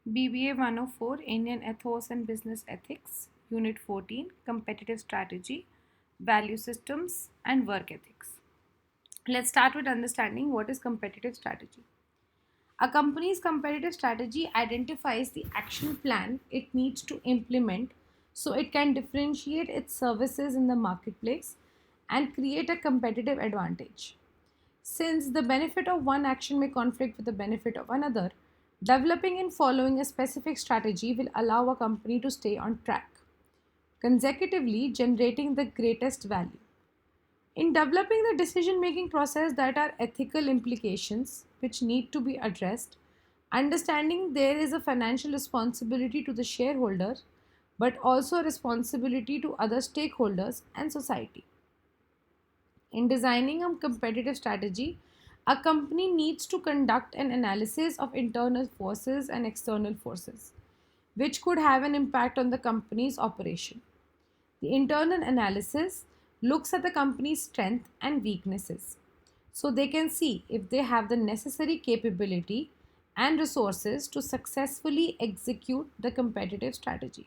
BBA 104 Indian Ethos and Business Ethics, Unit 14 Competitive Strategy, Value Systems, and Work Ethics. Let's start with understanding what is competitive strategy. A company's competitive strategy identifies the action plan it needs to implement so it can differentiate its services in the marketplace and create a competitive advantage. Since the benefit of one action may conflict with the benefit of another, developing and following a specific strategy will allow a company to stay on track, consecutively generating the greatest value. In developing the decision making process that are ethical implications which need to be addressed, understanding there is a financial responsibility to the shareholder but also a responsibility to other stakeholders and society. In designing a competitive strategy, a company needs to conduct an analysis of internal forces and external forces, which could have an impact on the company's operation. The internal analysis looks at the company's strengths and weaknesses so they can see if they have the necessary capability and resources to successfully execute the competitive strategy.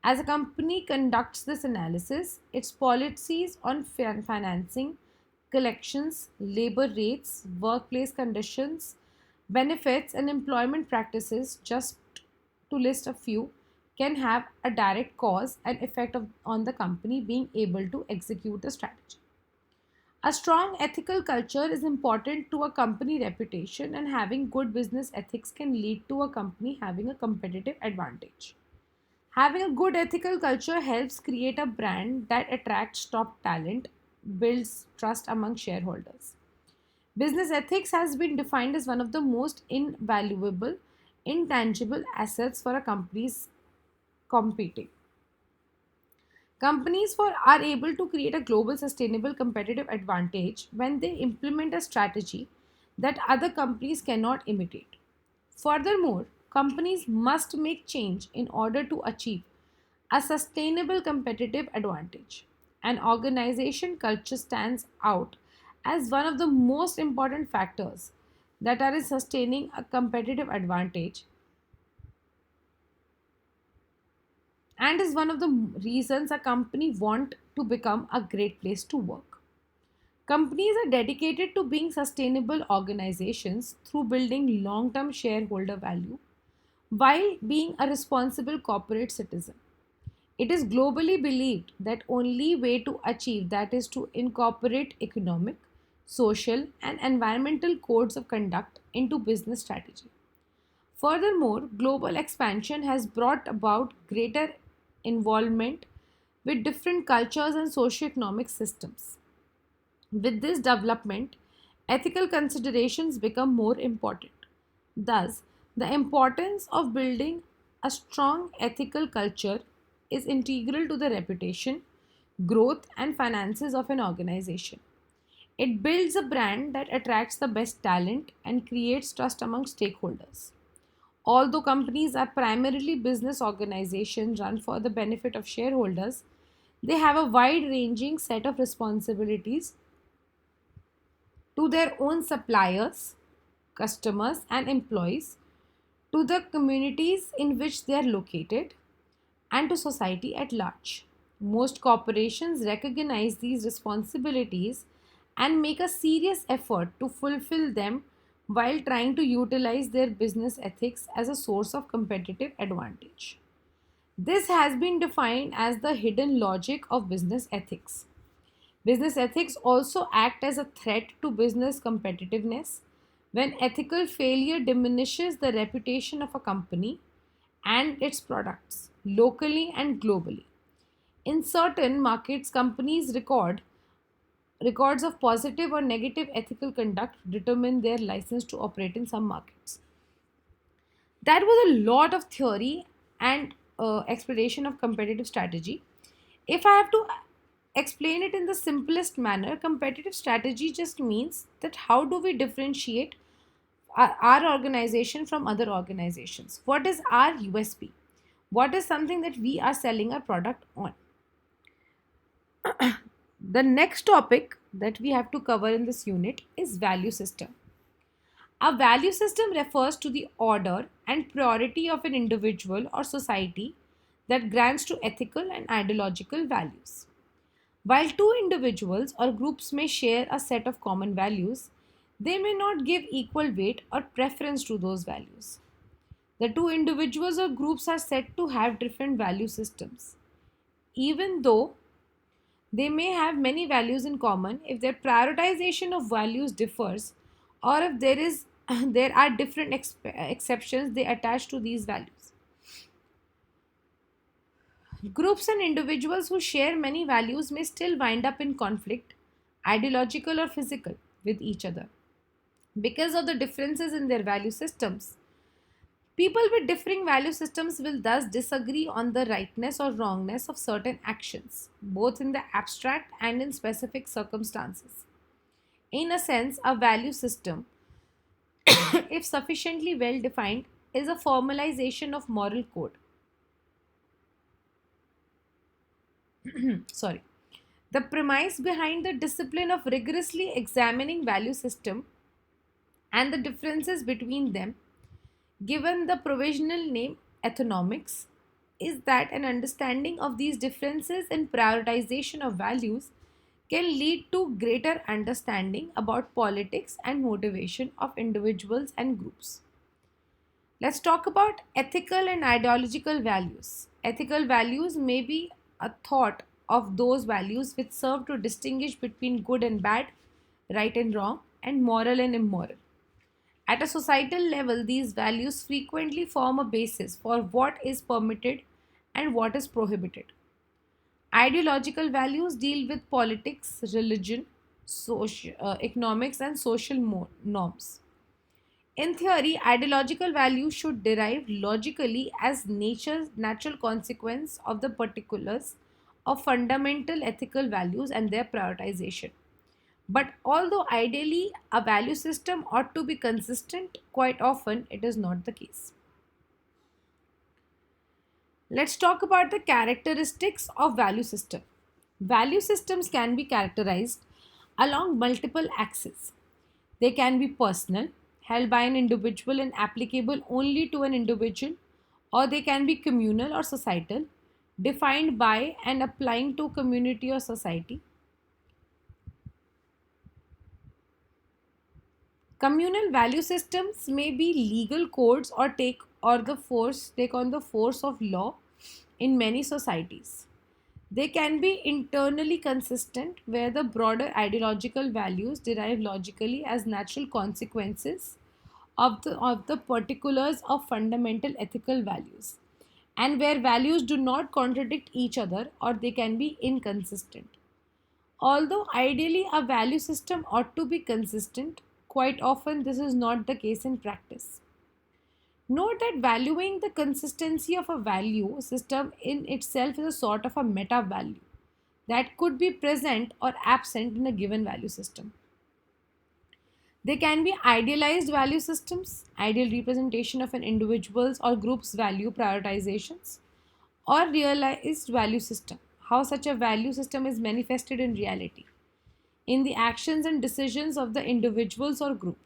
As a company conducts this analysis, its policies on financing, collections, labor rates, workplace conditions, benefits, and employment practices, just to list a few, can have a direct cause and effect on the company being able to execute the strategy. A strong ethical culture is important to a company reputation, and having good business ethics can lead to a company having a competitive advantage. Having a good ethical culture helps create a brand that attracts top talent, builds trust among shareholders. Business ethics has been defined as one of the most invaluable, intangible assets for a company's competing. Companies are able to create a global sustainable competitive advantage when they implement a strategy that other companies cannot imitate. Furthermore, companies must make change in order to achieve a sustainable competitive advantage. An organization culture stands out as one of the most important factors that are in sustaining a competitive advantage and is one of the reasons a company want to become a great place to work. Companies are dedicated to being sustainable organizations through building long-term shareholder value while being a responsible corporate citizen. It is globally believed that only way to achieve that is to incorporate economic, social and environmental codes of conduct into business strategy. Furthermore, global expansion has brought about greater involvement with different cultures and socioeconomic systems. With this development, ethical considerations become more important. Thus, the importance of building a strong ethical culture is integral to the reputation, growth, and finances of an organization. It builds a brand that attracts the best talent and creates trust among stakeholders. Although companies are primarily business organizations run for the benefit of shareholders, they have a wide ranging set of responsibilities to their own suppliers, customers, and employees, to the communities in which they are located, and to society at large. Most corporations recognize these responsibilities and make a serious effort to fulfill them while trying to utilize their business ethics as a source of competitive advantage. This has been defined as the hidden logic of business ethics. Business ethics also act as a threat to business competitiveness when ethical failure diminishes the reputation of a company and its products locally and globally. In certain markets, companies records of positive or negative ethical conduct determine their license to operate in some markets. That was a lot of theory and explanation of competitive strategy. If I have to explain it in the simplest manner, competitive strategy just means that how do we differentiate our organization from other organizations? What is our USP? What is something that we are selling our product on? The next topic that we have to cover in this unit is value system. A value system refers to the order and priority of an individual or society that grants to ethical and ideological values. While two individuals or groups may share a set of common values, they may not give equal weight or preference to those values. The two individuals or groups are said to have different value systems. Even though they may have many values in common, if their prioritization of values differs, or if there are different exceptions they attach to these values. Groups and individuals who share many values may still wind up in conflict, ideological or physical, with each other because of the differences in their value systems. People with differing value systems will thus disagree on the rightness or wrongness of certain actions, both in the abstract and in specific circumstances. In a sense, a value system, if sufficiently well defined, is a formalization of moral code. Sorry. The premise behind the discipline of rigorously examining value system and the differences between them, given the provisional name ethonomics, is that an understanding of these differences in prioritization of values can lead to greater understanding about politics and motivation of individuals and groups. Let's talk about ethical and ideological values. Ethical values may be a thought of those values which serve to distinguish between good and bad, right and wrong, and moral and immoral. At a societal level, these values frequently form a basis for what is permitted and what is prohibited. Ideological values deal with politics, religion, economics, and social norms. In theory, ideological values should derive logically as nature's natural consequence of the particulars of fundamental ethical values and their prioritization. But although ideally a value system ought to be consistent, quite often it is not the case. Let's talk about the characteristics of value system. Value systems can be characterized along multiple axes. They can be personal, held by an individual and applicable only to an individual, or they can be communal or societal, defined by and applying to community or society. Communal value systems may be legal codes or take on the force of law in many societies. They can be internally consistent, where the broader ideological values derive logically as natural consequences of the particulars of fundamental ethical values, and where values do not contradict each other or they can be inconsistent. Although ideally a value system ought to be consistent, quite often this is not the case in practice. Note that valuing the consistency of a value system in itself is a sort of a meta value that could be present or absent in a given value system. They can be idealized value systems, ideal representation of an individual's or group's value prioritizations, or realized value system, how such a value system is manifested in reality, in the actions and decisions of the individuals or group.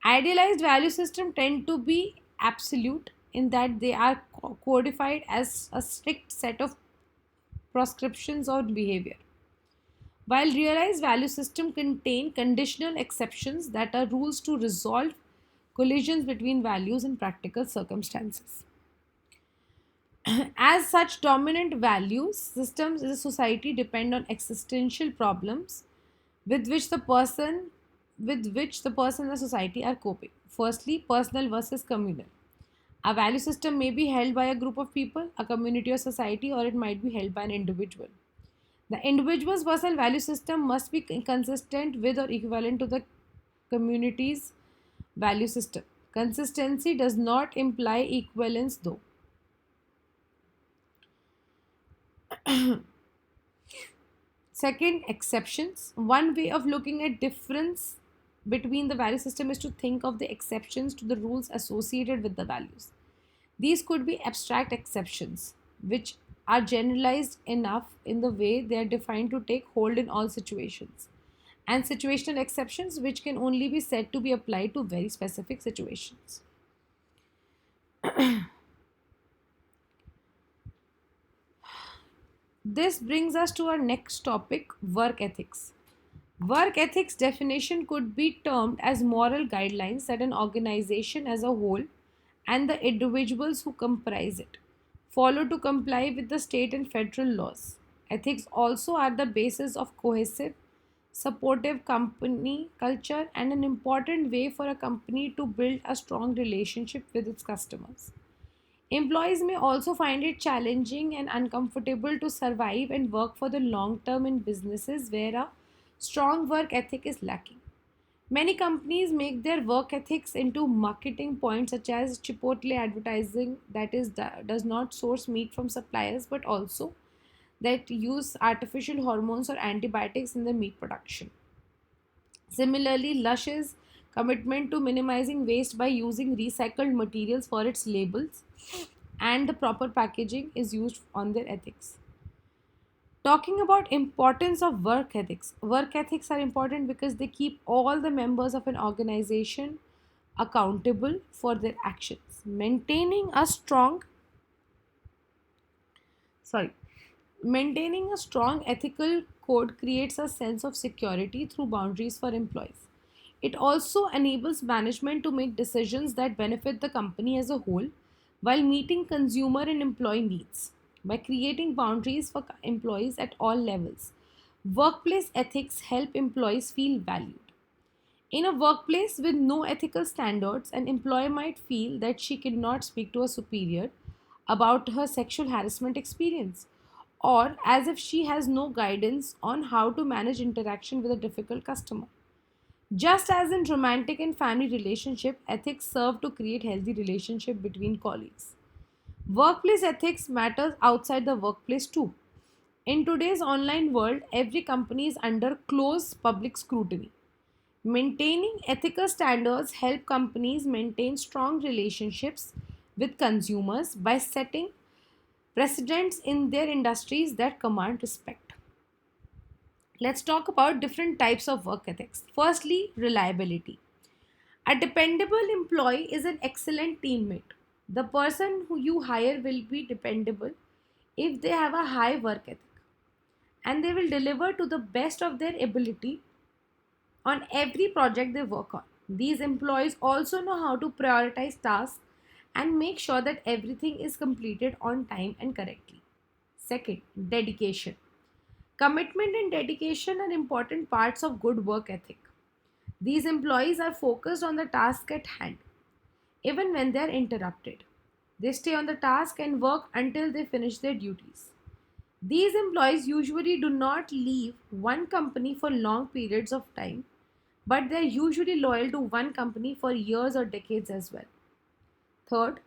Idealized value systems tend to be absolute in that they are codified as a strict set of prescriptions or behavior, while realized value systems contain conditional exceptions that are rules to resolve collisions between values in practical circumstances. As such, dominant values systems in a society depend on existential problems with which the person and the society are coping. Firstly, personal versus communal. A value system may be held by a group of people, a community or society, or it might be held by an individual. The individual's personal value system must be consistent with or equivalent to the community's value system. Consistency does not imply equivalence, though. Second, exceptions. One way of looking at difference between the value system is to think of the exceptions to the rules associated with the values. These could be abstract exceptions, which are generalized enough in the way they are defined to take hold in all situations. and situational exceptions, which can only be said to be applied to very specific situations. This brings us to our next topic, work ethics. Work ethics definition could be termed as moral guidelines that an organization as a whole and the individuals who comprise it follow to comply with the state and federal laws. Ethics also are the basis of cohesive, supportive company culture and an important way for a company to build a strong relationship with its customers. Employees may also find it challenging and uncomfortable to survive and work for the long term in businesses where a strong work ethic is lacking. Many companies make their work ethics into marketing points such as Chipotle advertising does not source meat from suppliers but also that use artificial hormones or antibiotics in the meat production. Similarly, Lush's commitment to minimizing waste by using recycled materials for its labels and the proper packaging is used on their ethics. Talking about importance of work ethics are important because they keep all the members of an organization accountable for their actions. Sorry, Maintaining a strong ethical code creates a sense of security through boundaries for employees. It also enables management to make decisions that benefit the company as a whole while meeting consumer and employee needs. By creating boundaries for employees at all levels, workplace ethics help employees feel valued. In a workplace with no ethical standards, an employee might feel that she cannot speak to a superior about her sexual harassment experience, or as if she has no guidance on how to manage interaction with a difficult customer. Just as in romantic and family relationship, ethics serve to create healthy relationship between colleagues. Workplace ethics matters outside the workplace too. In today's online world, every company is under close public scrutiny. Maintaining ethical standards help companies maintain strong relationships with consumers by setting precedents in their industries that command respect. Let's talk about different types of work ethics. Firstly, reliability. A dependable employee is an excellent teammate. The person who you hire will be dependable if they have a high work ethic and they will deliver to the best of their ability on every project they work on. These employees also know how to prioritize tasks and make sure that everything is completed on time and correctly. Second, dedication. Commitment and dedication are important parts of good work ethic. These employees are focused on the task at hand, even when they are interrupted. They stay on the task and work until they finish their duties. These employees usually do not leave one company for long periods of time, but they are usually loyal to one company for years or decades as well. Third,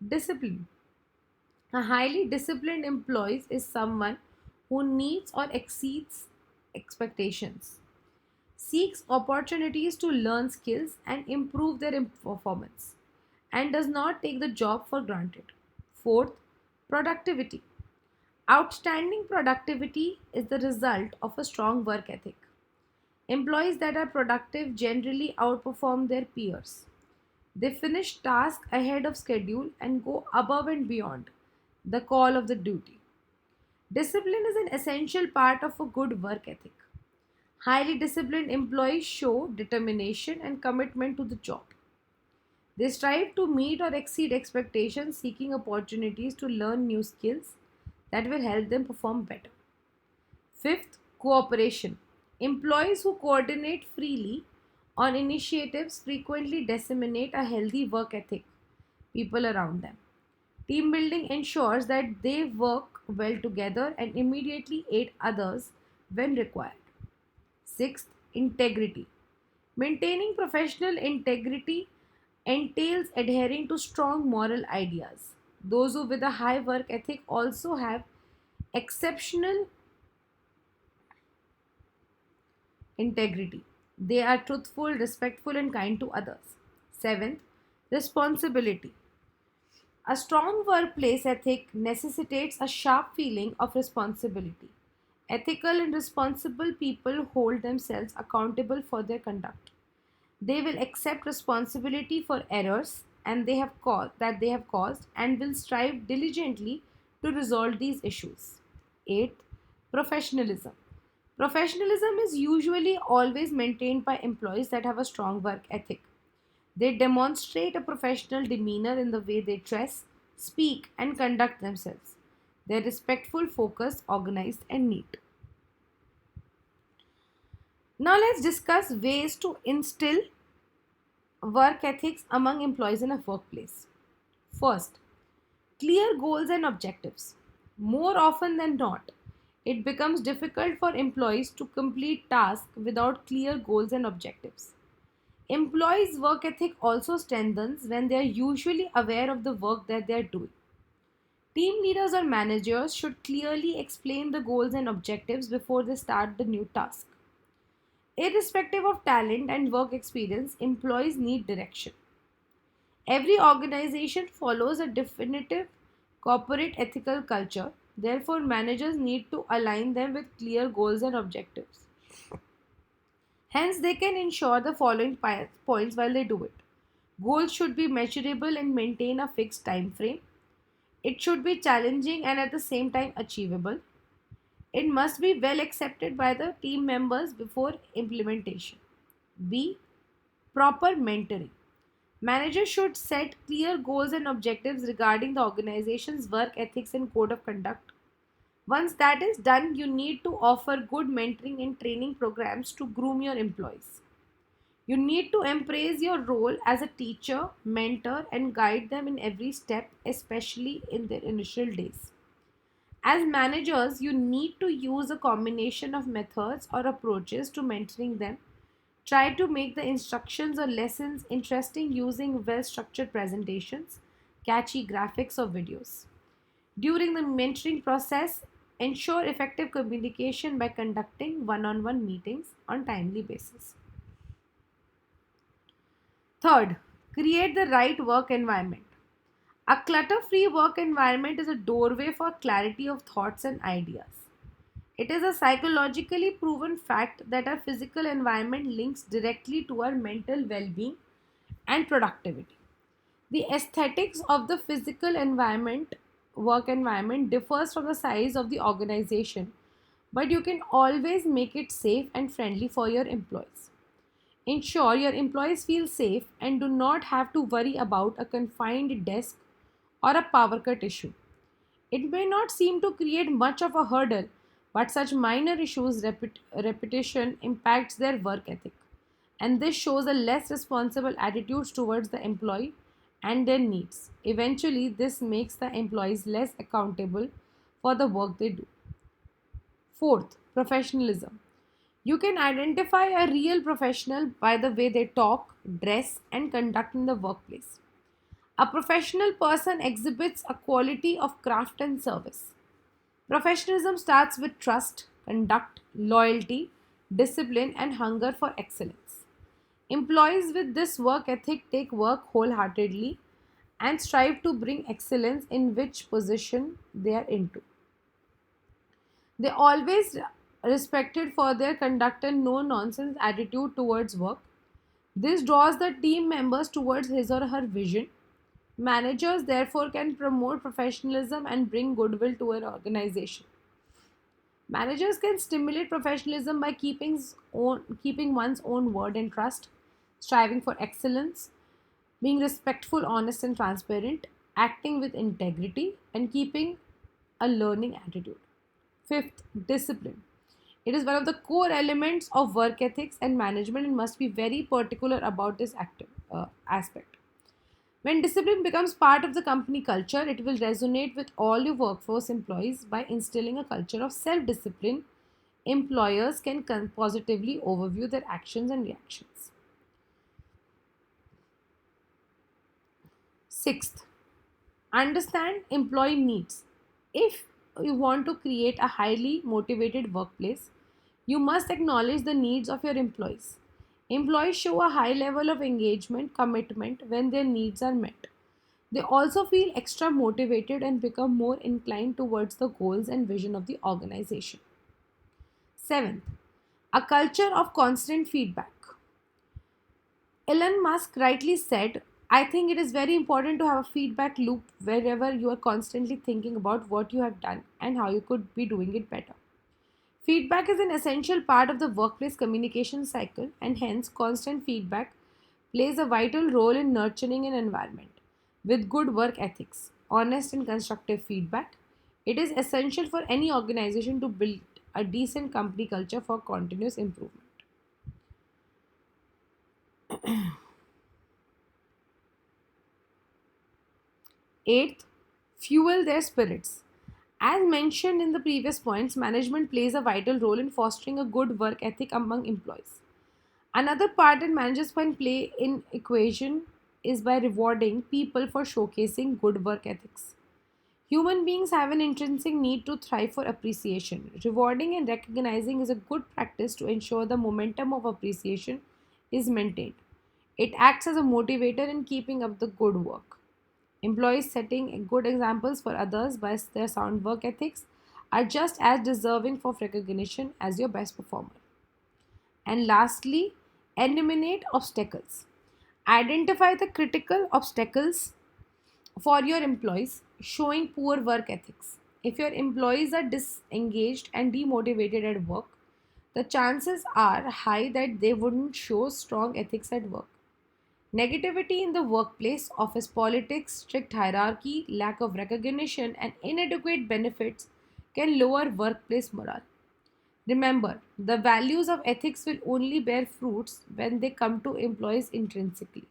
discipline. A highly disciplined employee is someone who meets or exceeds expectations, seeks opportunities to learn skills and improve their performance, and does not take the job for granted. Fourth, productivity. Outstanding productivity is the result of a strong work ethic. Employees that are productive generally outperform their peers. They finish tasks ahead of schedule and go above and beyond the call of the duty. Discipline is an essential part of a good work ethic. Highly disciplined employees show determination and commitment to the job. They strive to meet or exceed expectations, seeking opportunities to learn new skills that will help them perform better. Fifth, cooperation. Employees who coordinate freely on initiatives frequently disseminate a healthy work ethic people around them. Team building ensures that they work well together and immediately aid others when required. Sixth, integrity. Maintaining professional integrity entails adhering to strong moral ideas. Those who with a high work ethic also have exceptional integrity. They are truthful, respectful, and kind to others. Seventh, responsibility. A strong workplace ethic necessitates a sharp feeling of responsibility. Ethical and responsible people hold themselves accountable for their conduct. They will accept responsibility for errors and they have caused and will strive diligently to resolve these issues. Eighth, professionalism. Professionalism is usually always maintained by employees that have a strong work ethic. They demonstrate a professional demeanor in the way they dress, speak, and conduct themselves. They're respectful, focused, organized, and neat. Now, let's discuss ways to instill work ethics among employees in a workplace. First, clear goals and objectives. More often than not, it becomes difficult for employees to complete tasks without clear goals and objectives. Employees' work ethic also strengthens when they are usually aware of the work that they are doing. Team leaders or managers should clearly explain the goals and objectives before they start the new task. Irrespective of talent and work experience, employees need direction. Every organization follows a definitive corporate ethical culture, therefore, managers need to align them with clear goals and objectives. Hence, they can ensure the following points while they do it. Goals should be measurable and maintain a fixed time frame. It should be challenging and at the same time achievable. It must be well accepted by the team members before implementation. B. Proper mentoring. Managers should set clear goals and objectives regarding the organization's work ethics and code of conduct. Once that is done, you need to offer good mentoring and training programs to groom your employees. You need to embrace your role as a teacher, mentor, and guide them in every step, especially in their initial days. As managers, you need to use a combination of methods or approaches to mentoring them. Try to make the instructions or lessons interesting using well structured presentations, catchy graphics, or videos. During the mentoring process, ensure effective communication by conducting one on one meetings on timely basis. Third, create the right work environment. A clutter free work environment is a doorway for clarity of thoughts and ideas. It is a psychologically proven fact that our physical environment links directly to our mental well being and productivity. The aesthetics of the physical environment, work environment, differs from the size of the organization, but you can always make it safe and friendly for your employees. Ensure your employees feel safe and do not have to worry about a confined desk or a power cut issue. It may not seem to create much of a hurdle, but such minor issues repetition impacts their work ethic. And this shows a less responsible attitude towards the employee and their needs. Eventually, this makes the employees less accountable for the work they do. Fourth, professionalism. You can identify a real professional by the way they talk, dress, and conduct in the workplace. A professional person exhibits a quality of craft and service. Professionalism starts with trust, conduct, loyalty, discipline, and hunger for excellence. Employees with this work ethic take work wholeheartedly and strive to bring excellence in which position they are into. They always respected for their conduct and no nonsense attitude towards work. This draws the team members towards his or her vision. Managers therefore can promote professionalism and bring goodwill to an organization. Managers can stimulate professionalism by keeping one's own word and trust, striving for excellence, being respectful, honest, and transparent, acting with integrity, and keeping a learning attitude. Fifth, discipline. It is one of the core elements of work ethics and management and must be very particular about this aspect. When discipline becomes part of the company culture, it will resonate with all your workforce employees by instilling a culture of self discipline. Employers can positively overview their actions and reactions. Sixth, understand employee needs. If you want to create a highly motivated workplace, you must acknowledge the needs of your employees. Employees show a high level of engagement, commitment when their needs are met. They also feel extra motivated and become more inclined towards the goals and vision of the organization. Seventh, a culture of constant feedback. Elon Musk rightly said, I think it is very important to have a feedback loop wherever you are constantly thinking about what you have done and how you could be doing it better. Feedback is an essential part of the workplace communication cycle, and hence, constant feedback plays a vital role in nurturing an environment with good work ethics, honest and constructive feedback. It is essential for any organization to build a decent company culture for continuous improvement. Eighth, fuel their spirits. As mentioned in the previous points, management plays a vital role in fostering a good work ethic among employees. Another part that managers can play in equation is by rewarding people for showcasing good work ethics. Human beings have an intrinsic need to thrive for appreciation. Rewarding and recognizing is a good practice to ensure the momentum of appreciation is maintained. It acts as a motivator in keeping up the good work. Employees setting good examples for others by their sound work ethics are just as deserving of recognition as your best performer. And lastly, eliminate obstacles. Identify the critical obstacles for your employees showing poor work ethics. If your employees are disengaged and demotivated at work, the chances are high that they wouldn't show strong ethics at work. Negativity in the workplace, office politics, strict hierarchy, lack of recognition, and inadequate benefits can lower workplace morale. Remember, the values of ethics will only bear fruits when they come to employees intrinsically.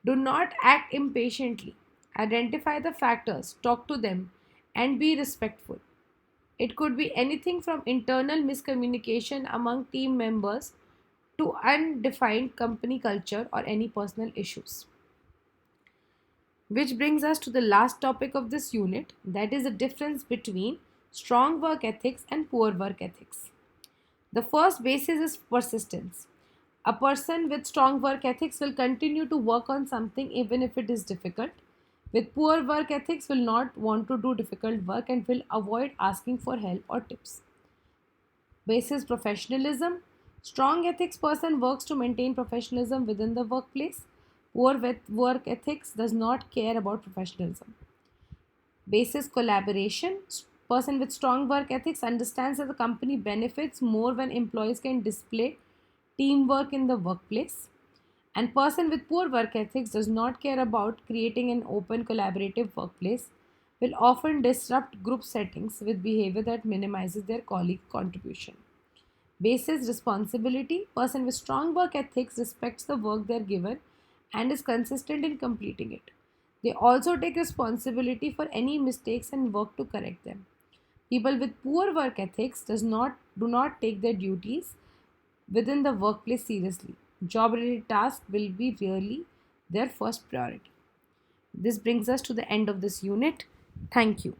Do not act impatiently. Identify the factors, talk to them, and be respectful. It could be anything from internal miscommunication among team members to undefined company culture or any personal issues. Which brings us to the last topic of this unit, that is the difference between strong work ethics and poor work ethics. The first basis is persistence. A person with strong work ethics will continue to work on something even if it is difficult. With poor work ethics will not want to do difficult work and will avoid asking for help or tips. Basis professionalism. Strong ethics person works to maintain professionalism within the workplace. Poor with work ethics does not care about professionalism. Basis collaboration. Person with strong work ethics understands that the company benefits more when employees can display teamwork in the workplace. And person with poor work ethics does not care about creating an open collaborative workplace, will often disrupt group settings with behavior that minimizes their colleague contribution. Basis responsibility. Person with strong work ethics respects the work they are given and is consistent in completing it. They also take responsibility for any mistakes and work to correct them. People with poor work ethics do not take their duties within the workplace seriously. Job related tasks will be really their first priority. This brings us to the end of this unit. Thank you.